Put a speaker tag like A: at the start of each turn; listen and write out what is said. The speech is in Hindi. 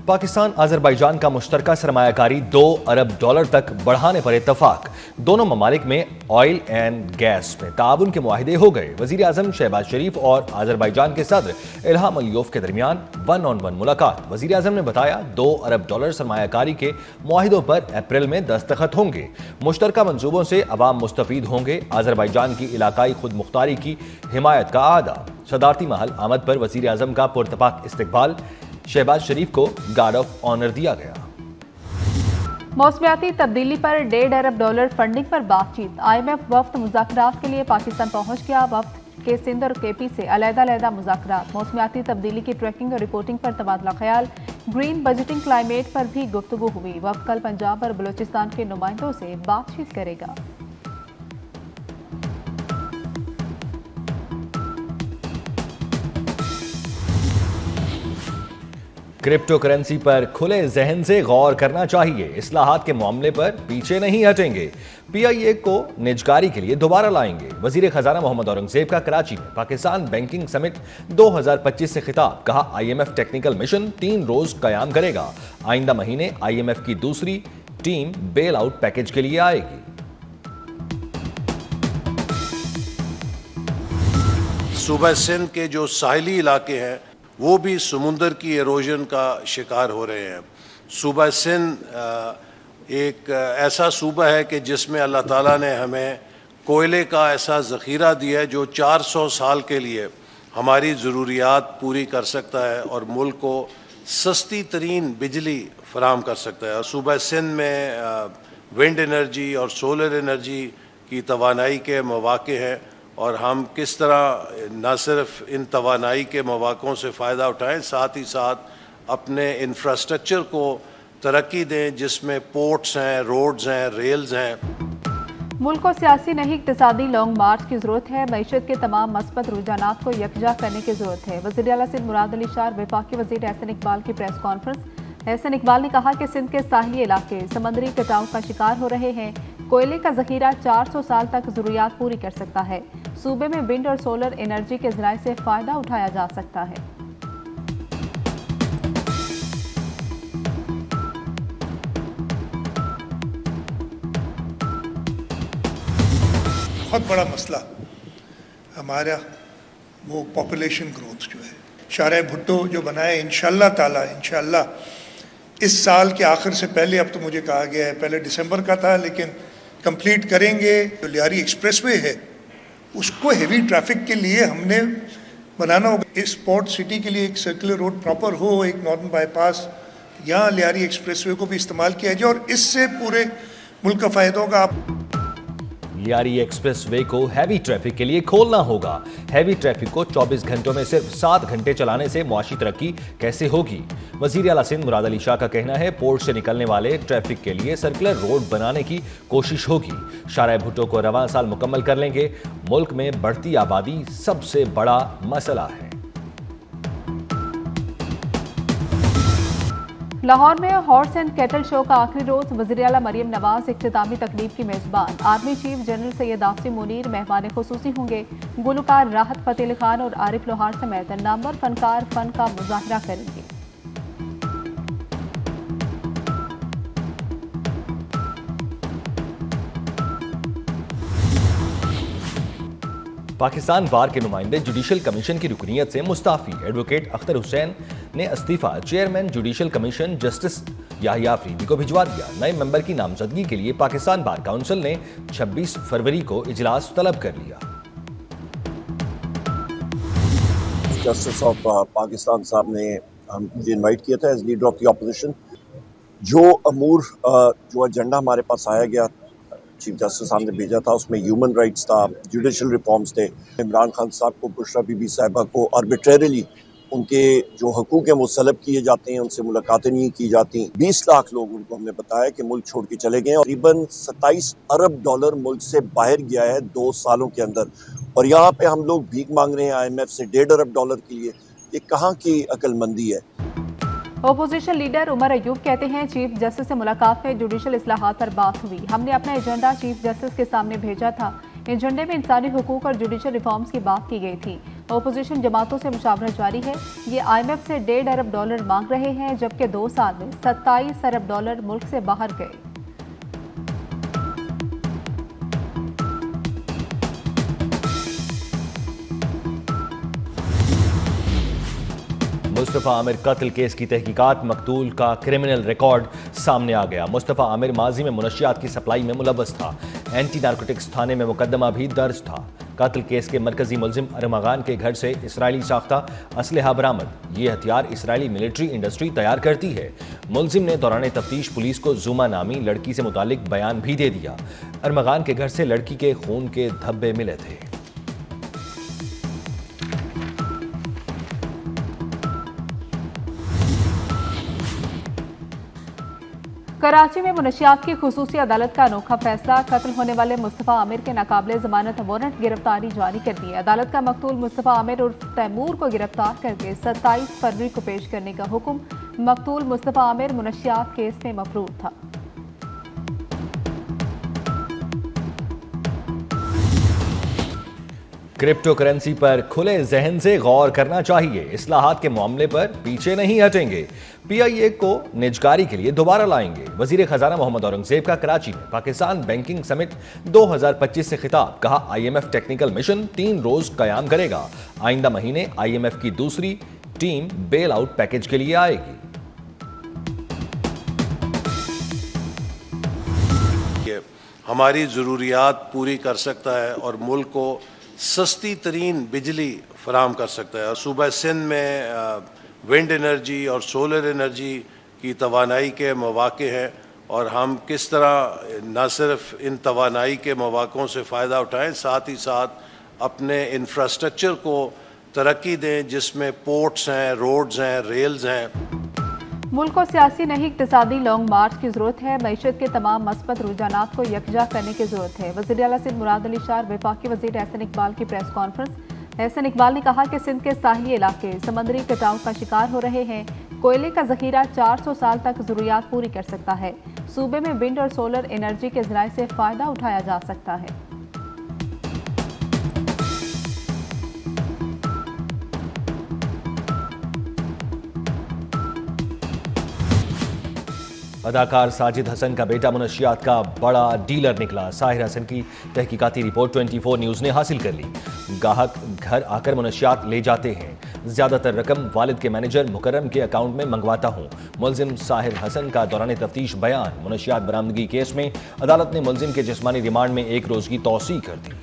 A: पाकिस्तान अजरबैजान का मुश्तरका सरमायाकारी $2 अरब तक बढ़ाने पर इत्तफाक। दोनों ममालिक में ऑयल एंड गैस में ताउन के मुआहिदे हो गए। वजीर आजम शहबाज शरीफ और अजरबैजान के सदर इल्हाम अलियोव के दरमियान 1-on-1 मुलाकात। वजीर आजम ने बताया $2 अरब सरमायाकारी के मुआहिदों पर अप्रैल में दस्तखत होंगे। मुश्तरका मंसूबों से अवाम मुस्तफीद होंगे। अजरबैजान की इलाकाई खुद मुख्तारी की हिमायत का आदा। सदारती महल आमद पर वजीर आजम का पुरतपाक इस्तकबाल। शहबाज शरीफ को गार्ड ऑफ ऑनर दिया गया।
B: मौसमियाती तब्दीली पर $1.5 अरब फंडिंग पर बातचीत। IMF वफ्द मुज़ाकरात के लिए पाकिस्तान पहुंच गया। वफ्द के सिंध और KP से अलग-अलग मुज़ाकरात। मौसमियाती तब्दीली की ट्रैकिंग और रिपोर्टिंग पर तबादला ख्याल। ग्रीन बजटिंग क्लाइमेट पर भी गुफ्तगू हुई। वफ्द कल पंजाब और बलूचिस्तान के नुमाइंदों से बातचीत करेगा।
A: क्रिप्टो करेंसी पर खुले जहन से गौर करना चाहिए। इस्लाहात के मामले पर पीछे नहीं हटेंगे। PIA को निजकारी के लिए दोबारा लाएंगे। वजीर खजाना मोहम्मद औरंगजेब का कराची में पाकिस्तान बैंकिंग समिट 2025 से खिताब। कहा IMF टेक्निकल मिशन 3 रोज कयाम करेगा। आइंदा महीने IMF की दूसरी टीम बेल आउट पैकेज के लिए आएगी।
C: सूबा सिंध के जो साहिली इलाके हैं वो भी समुंदर की एरोजन का शिकार हो रहे हैं। सूबा सिंध एक ऐसा सूबा है कि जिसमें अल्लाह ताला ने हमें कोयले का ऐसा ज़ख़ीरा दिया है जो 400 साल के लिए हमारी ज़रूरियात पूरी कर सकता है और मुल्क को सस्ती तरीन बिजली फराहम कर सकता है। और सूबा सिंध में विंड एनर्जी और सोलर एनर्जी की तवानाई के मौक़े हैं और हम किस तरह न सिर्फ इन तवानाई के मौक़ों से फ़ायदा उठाएं, साथ ही साथ अपने इंफ्रास्ट्रक्चर को तरक्की दें जिसमें पोर्ट्स हैं, रोड्स हैं, रेल्स हैं।
B: मुल्क को सियासी नहीं इक़्तिसादी लॉन्ग मार्च की ज़रूरत है। मईशत के तमाम मस्बत रुझानात को यकजा करने की ज़रूरत है। वज़ीर आला सिंध मुराद अली शाह, वफाकी वज़ीर एहसन इकबाल की प्रेस कॉन्फ्रेंस। एहसन इकबाल ने कहा कि सिंध के साहिली इलाके समंदरी कटाव का शिकार हो रहे हैं। कोयले का ज़ख़ीरा 400 साल तक ज़रूरियात पूरी कर सकता है। सूबे में विंड और सोलर एनर्जी के ज़राए से फ़ायदा उठाया जा सकता है।
D: बहुत बड़ा मसला हमारा वो पॉपुलेशन ग्रोथ जो है। शाहराह भुट्टो जो बनाए इंशाअल्लाह इस साल के आखिर से पहले, अब तो मुझे कहा गया है पहले दिसंबर का था, लेकिन कंप्लीट करेंगे। जो लियारी एक्सप्रेसवे है उसको हेवी ट्रैफिक के लिए हमने बनाना होगा। इस पोर्ट सिटी के लिए एक सर्कुलर रोड प्रॉपर हो, एक नॉर्दर्न बाईपास, यहाँ लियारी एक्सप्रेसवे को भी इस्तेमाल किया जाए और इससे पूरे मुल्क का फ़ायदा होगा।
A: लियारी एक्सप्रेसवे को हैवी ट्रैफिक के लिए खोलना होगा। हैवी ट्रैफिक को 24 घंटों में सिर्फ 7 घंटे चलाने से मुआशी तरक्की कैसे होगी? वजीर आला सिंध मुराद अली शाह का कहना है पोर्ट से निकलने वाले ट्रैफिक के लिए सर्कुलर रोड बनाने की कोशिश होगी। शाहराह भुट्टो को रवां साल मुकम्मल कर लेंगे। मुल्क में बढ़ती आबादी सबसे बड़ा मसला है।
B: लाहौर में हॉर्स एंड कैटल शो का आखिरी रोज। वज़ीर आला मरियम नवाज इख्तितामी तकरीब की मेजबान। Army chief general Syed Asim Munir मेहमान खुसूसी होंगे। गुलकार राहत फतेह अली खान और आरिफ लोहार समेत नामवर फनकार फन का मुजाहरा करेंगे।
A: पाकिस्तान बार के नुमाइंदे जुडिशल कमीशन की रुकनीयत से मुस्ताफी। एडवोकेट अख्तर हुसैन ने इस्तीफा chairman judicial commission justice Yahya Afridi को भिजवा दिया। नए मेंबर की नामजदगी के लिए पाकिस्तान बार काउंसिल ने 26 फरवरी को इजलास तलब कर लिया।
E: जस्टिस ऑफ पाकिस्तान साहब ने मुझे इनवाइट किया था as leader of the opposition. जो अमूर जो एजेंडा हमारे पास आया गया चीफ जस्टिस साहब ने भेजा था उसमें ह्यूमन राइट्स था, जुडिशल रिफॉर्म्स थे। इमरान खान साहब को, बुशरा बीबी साहिबा को आर्बिट्रेरली उनके जो हकूक़ हैं वो सलब किए जाते हैं, उनसे मुलाकातें नहीं की जाती। 20 लाख लोग उनको हमने बताया कि मुल्क छोड़ के चले गए। तकरीबन $27 अरब मुल्क से बाहर गया है 2 सालों के अंदर। और यहाँ पे हम लोग भीख मांग रहे हैं IMF से $1.5 अरब के लिए। ये कहाँ की अक्लमंदी है?
B: ओपोजिशन लीडर उमर अयूब कहते हैं चीफ जस्टिस से मुलाकात में जुडिशल इस्लाहात पर बात हुई। हमने अपना एजेंडा चीफ जस्टिस के सामने भेजा था। एजेंडे में इंसानी हुकूक और जुडिशल रिफॉर्म्स की बात की गई थी। ओपोजिशन जमातों से मुशावरत जारी है। ये IMF से $1.5 अरब मांग रहे हैं, जबकि 2 साल में $27 अरब मुल्क से बाहर गए।
A: मुस्तफ़ा आमिर कत्ल केस की तहकीकात, मकतूल का क्रिमिनल रिकॉर्ड सामने आ गया। मुस्तफ़ा आमिर माजी में मुनशियात की सप्लाई में मुलव्वस था। एंटी नारकोटिक्स थाने में मुकदमा भी दर्ज था। कत्ल केस के मरकजी मुलजिम अरमगान के घर से इसराइली साख्ता असलहा बरामद। ये हथियार इसराइली मिलिट्री इंडस्ट्री तैयार करती है। मुलजिम ने दौरान तफ्तीश पुलिस को जुमा नामी लड़की से मुतालिक बयान भी दे दिया। अरमगान के घर से लड़की के खून के धब्बे मिले थे।
B: कराची में मुनशियात की खुसूसी अदालत का अनोखा फैसला। कत्ल होने वाले मुस्तफ़ा आमिर के नाकाबिले जमानत वारंट गिरफ्तारी जारी कर दी। अदालत का मकतूल मुस्तफ़ा आमिर उर्फ तैमूर को गिरफ्तार करके 27 फरवरी को पेश करने का हुक्म। मकतूल मुस्तफ़ा आमिर मुनशियात केस में मफरूर था।
A: क्रिप्टो करेंसी पर खुले जहन से गौर करना चाहिए। इस्लाहात के मामले पर पीछे नहीं हटेंगे। PIA को निजकारी के लिए दोबारा लाएंगे। वजीर खजाना मोहम्मद औरंगजेब का कराची में पाकिस्तान बैंकिंग समिट 2025 से खिताब। कहा IMF टेक्निकल मिशन 3 रोज कयाम करेगा। आइंदा महीने IMF की दूसरी टीम बेल आउट पैकेज के लिए आएगी।
C: हमारी ज़रूरियात पूरी कर सकता है और मुल्क को सस्ती तरीन बिजली फराम कर सकता है। सूबा सिंध में विंड एनर्जी और सोलर एनर्जी की तवानाई के मौक़े हैं और हम किस तरह न सिर्फ इन तवानाई के मौक़ों से फ़ायदा उठाएं, साथ ही साथ अपने इंफ्रास्ट्रक्चर को तरक्की दें, जिसमें पोर्ट्स हैं, रोड्स हैं, रेल्स हैं।
B: मुल्क को सियासी नहीं इक्तिसादी लॉन्ग मार्च की जरूरत है। मईशत के तमाम मस्बत रुझानात को यकजा करने की जरूरत है। वज़ीर आला सिंध मुराद अली शाह, वफाकी वज़ीर एहसन इकबाल की प्रेस कॉन्फ्रेंस। एहसन इकबाल ने कहा कि सिंध के साहिली इलाके समंदरी कटाव का शिकार हो रहे हैं। कोयले का जखीरा 400 साल तक जरूरियात पूरी कर सकता है। सूबे में विंड और सोलर एनर्जी के जराए से फायदा उठाया जा सकता है।
A: अदाकार साजिद हसन का बेटा मुनशियात का बड़ा डीलर निकला। साहिर हसन की तहकीकाती रिपोर्ट 24 न्यूज़ ने हासिल कर ली। गाहक घर आकर मुनशियात ले जाते हैं। ज़्यादातर रकम वालिद के मैनेजर मुकर्रम के अकाउंट में मंगवाता हूँ। मुलजिम साहिर हसन का दौरान तफ्तीश बयान। मुनशियात बरामदगी केस में अदालत ने मुलजिम के जिस्मानी रिमांड में 1 रोज़ की तौसीह कर दी।